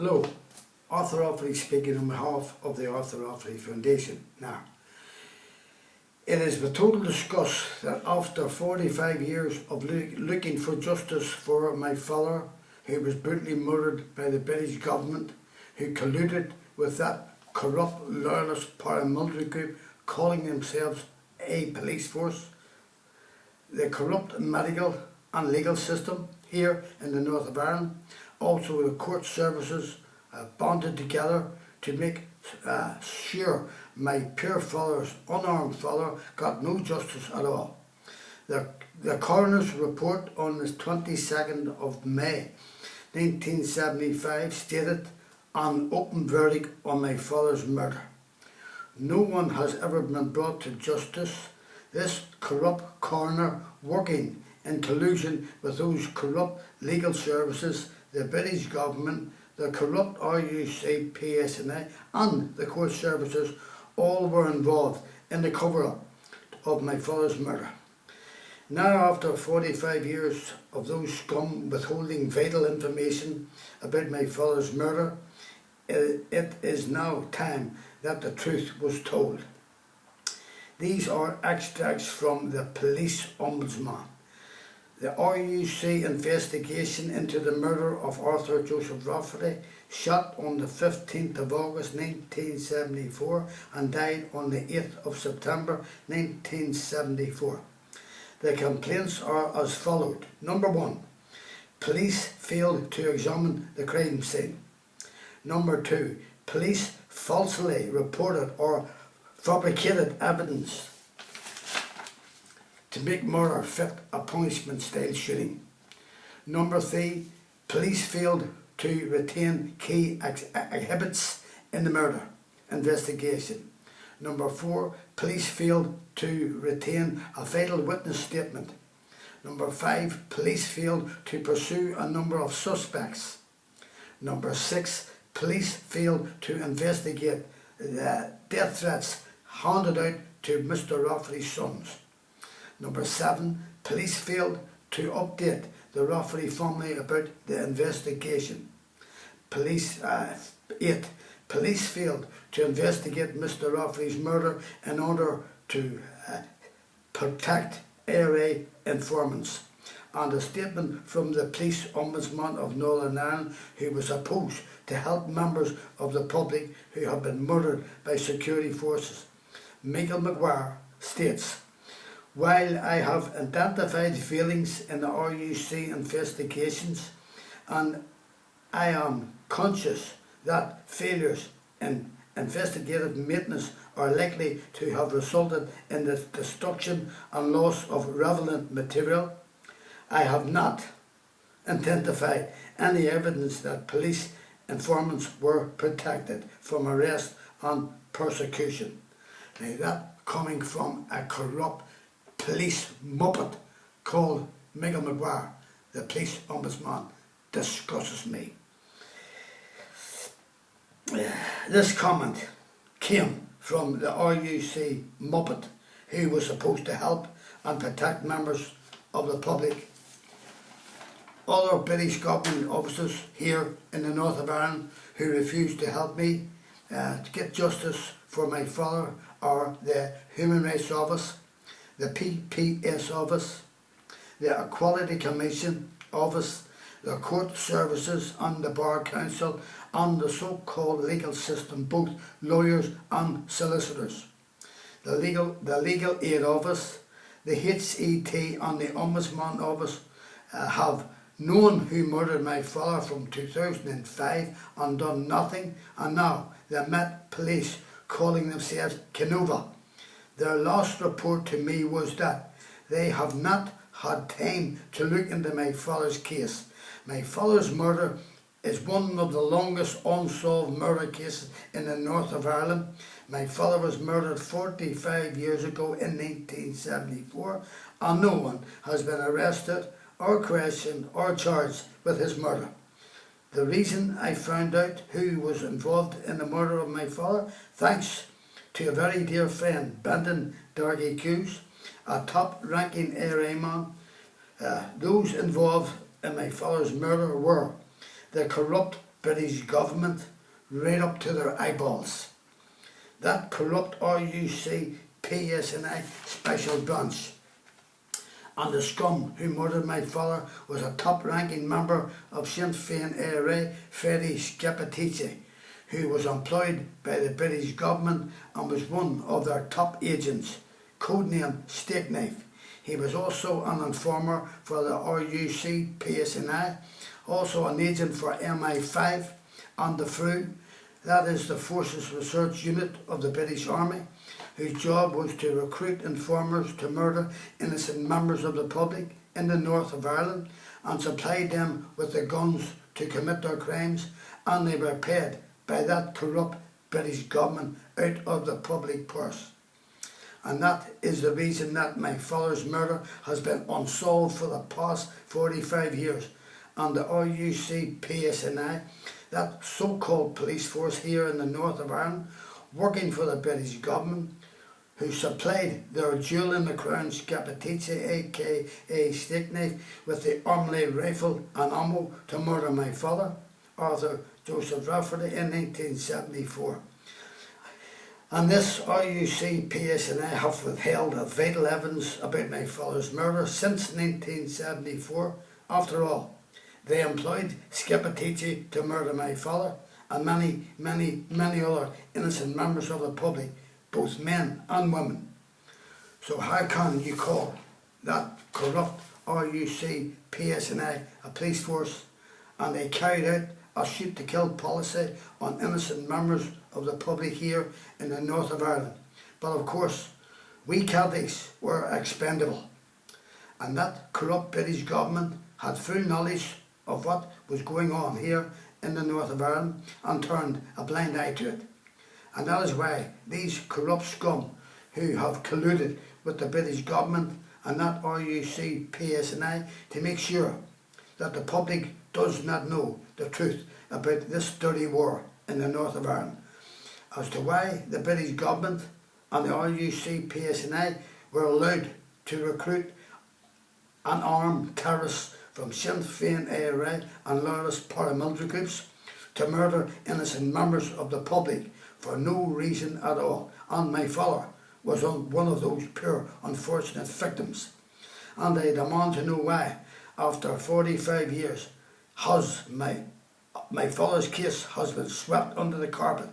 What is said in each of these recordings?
Hello, Arthur Offaly speaking on behalf of the Arthur Offaly Foundation. Now, it is with total disgust that after 45 years of looking for justice for my father, who was brutally murdered by the British government, who colluded with that corrupt, loyalist paramilitary group calling themselves a police force, the corrupt medical and legal system here in the north of Ireland, also the court services bonded together to make sure my poor father's unarmed father got no justice at all. The coroner's report on the 22nd of May 1975 stated an open verdict on my father's murder. No one has ever been brought to justice. This corrupt coroner, working in collusion with those corrupt legal services, the British government, the corrupt RUC, PSNI and the court services, all were involved in the cover-up of my father's murder. Now, after 45 years of those scum withholding vital information about my father's murder, it is now time that the truth was told. These are extracts from the Police Ombudsman. The RUC investigation into the murder of Arthur Joseph Offaly, shot on the 15th of August 1974 and died on the 8th of September 1974. The complaints are as followed. Number 1. Police failed to examine the crime scene. Number 2. Police falsely reported or fabricated evidence to make murder fit a punishment style shooting. Number 3. Police failed to retain key exhibits in the murder investigation. Number 4. Police failed to retain a vital witness statement. Number 5. Police failed to pursue a number of suspects. Number 6. Police failed to investigate the death threats handed out to Mr. Offaly's sons. Number 7. Police failed to update the Offaly family about the investigation. 8. Police failed to investigate Mr. Offaly's murder in order to protect ARA informants. And a statement from the Police Ombudsman of Northern Ireland, who was supposed to help members of the public who had been murdered by security forces. Michael Maguire states, "While I have identified failings in the RUC investigations, and I am conscious that failures in investigative maintenance are likely to have resulted in the destruction and loss of relevant material, I have not identified any evidence that police informants were protected from arrest and persecution." Now, that coming from a corrupt police muppet called Michael Maguire, the Police Ombudsman, disgusts me. This comment came from the RUC muppet, who was supposed to help and protect members of the public. Other British government officers here in the north of Ireland who refused to help me to get justice for my father are the Human Rights Office, the PPS Office, the Equality Commission Office, the Court Services and the Bar Council, and the so-called legal system, both lawyers and solicitors. The Legal Aid Office, the HET and the Ombudsman Office have known who murdered my father from 2005 and done nothing, and now the Met Police calling themselves Canova. Their last report to me was that they have not had time to look into my father's case. My father's murder is one of the longest unsolved murder cases in the north of Ireland. My father was murdered 45 years ago in 1974, and no one has been arrested or questioned or charged with his murder. The reason I found out who was involved in the murder of my father, thanks to a very dear friend, Brendan Dargy Hughes, a top-ranking ARA man. Those involved in my father's murder were the corrupt British government right up to their eyeballs. That corrupt RUC PSNI special branch and the scum who murdered my father was a top-ranking member of Sinn Féin ARA, Freddie Scappaticci, who was employed by the British government and was one of their top agents, codenamed Steak Knife. He was also an informer for the RUC PSNI, also an agent for MI5 and the FRU, that is the Forces Research Unit of the British Army, whose job was to recruit informers to murder innocent members of the public in the north of Ireland and supply them with the guns to commit their crimes, and they were paid by that corrupt British government out of the public purse. And that is the reason that my father's murder has been unsolved for the past 45 years. And the RUC PSNI, that so-called police force here in the north of Ireland, working for the British government, who supplied their jewel in the crown Scappaticci, aka Steak Knife, with the Armley rifle and ammo to murder my father, Arthur Joseph Rafferty, in 1974. And this RUC PSNI have withheld vital evidence about my father's murder since 1974. After all, they employed Scappaticci to murder my father and many other innocent members of the public, both men and women. So how can you call that corrupt RUC PSNI a police force, and they carried out a shoot-to-kill policy on innocent members of the public here in the north of Ireland? But of course, we Celtics were expendable, and that corrupt British government had full knowledge of what was going on here in the north of Ireland and turned a blind eye to it. And that is why these corrupt scum who have colluded with the British government and that RUC PSNI to make sure that the public does not know the truth about this dirty war in the north of Ireland, as to why the British government and the RUC PSNI were allowed to recruit and arm terrorists from Sinn Féin ARA and loyalist paramilitary groups to murder innocent members of the public for no reason at all. And my father was one of those poor unfortunate victims. And I demand to know why, after 45 years, has my father's case has been swept under the carpet.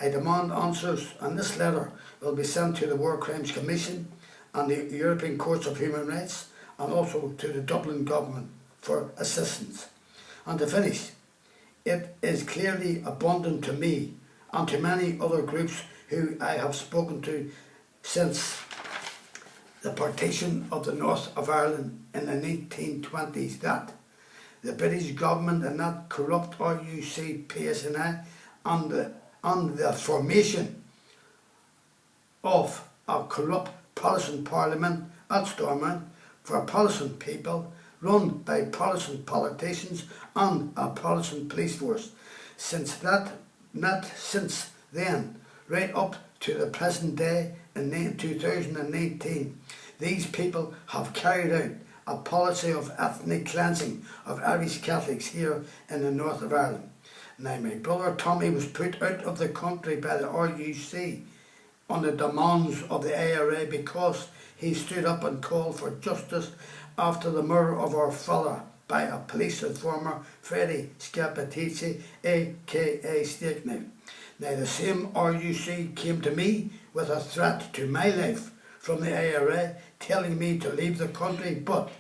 I demand answers, and this letter will be sent to the War Crimes Commission and the European Courts of Human Rights, and also to the Dublin government for assistance. And to finish, it is clearly abundant to me and to many other groups who I have spoken to since the partition of the north of Ireland in the 1920s that the British government and that corrupt RUC PSNI and the formation of a corrupt Protestant parliament at Stormont for Protestant people, run by Protestant politicians and a Protestant police force. Since then, right up to the present day in 2019, these people have carried out a policy of ethnic cleansing of Irish Catholics here in the north of Ireland. Now, my brother Tommy was put out of the country by the RUC on the demands of the ARA because he stood up and called for justice after the murder of our father by a police informer, Freddie Scappaticci, aka Steak Knife. Now, the same RUC came to me with a threat to my life from the ARA, telling me to leave the country, but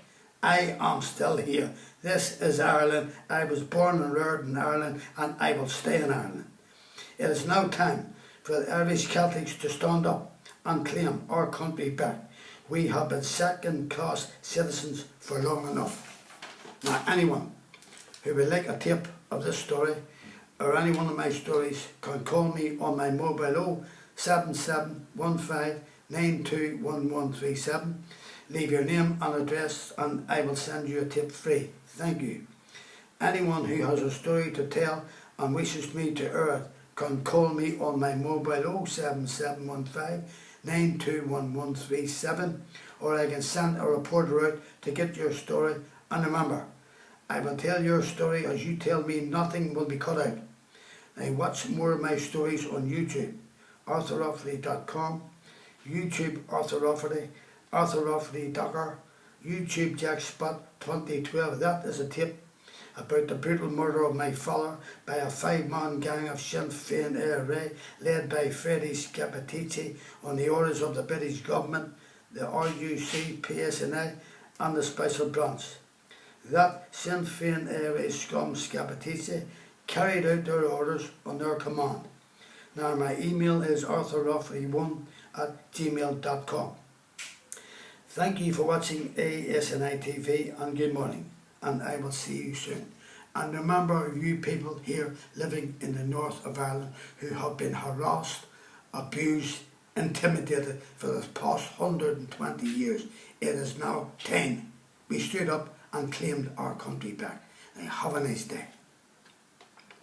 I am still here. This is Ireland. I was born and reared in Ireland, and I will stay in Ireland. It is now time for the Irish Celtics to stand up and claim our country back. We have been second-class citizens for long enough. Now, anyone who would like a tape of this story or any one of my stories can call me on my mobile 07715 921137. Leave your name and address and I will send you a tip free. Thank you. Anyone who has a story to tell and wishes me to air it can call me on my mobile 07715 921137, or I can send a reporter out to get your story. And remember, I will tell your story as you tell me. Nothing will be cut out. Now watch more of my stories on YouTube, arthuroffaly.com, YouTube Arthur Offaly, Arthur Offaly Docker, YouTube Jack Spot 2012. That is a tip about the brutal murder of my father by a 5-man gang of Sinn Féin IRA led by Freddie Scappaticci on the orders of the British government, the RUC, PSNI and the Special Branch. That Sinn Féin IRA scum Scappaticci carried out their orders on their command. Now my email is arthuroffaly1@gmail.com. Thank you for watching ASNI TV and good morning, and I will see you soon. And remember, you people here living in the north of Ireland who have been harassed, abused, intimidated for the past 120 years, it is now time we stood up and claimed our country back. And have a nice day.